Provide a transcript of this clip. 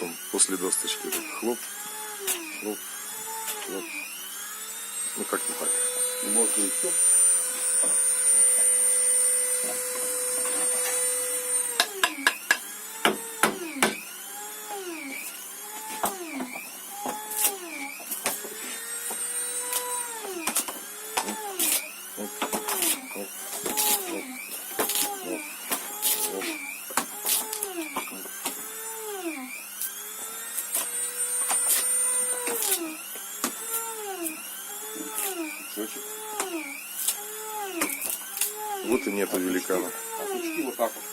потом после досточки так хлоп, хлоп, хлоп. Ну как-то так. Можно и все. Вот и нету великана. А сучки вот так вот.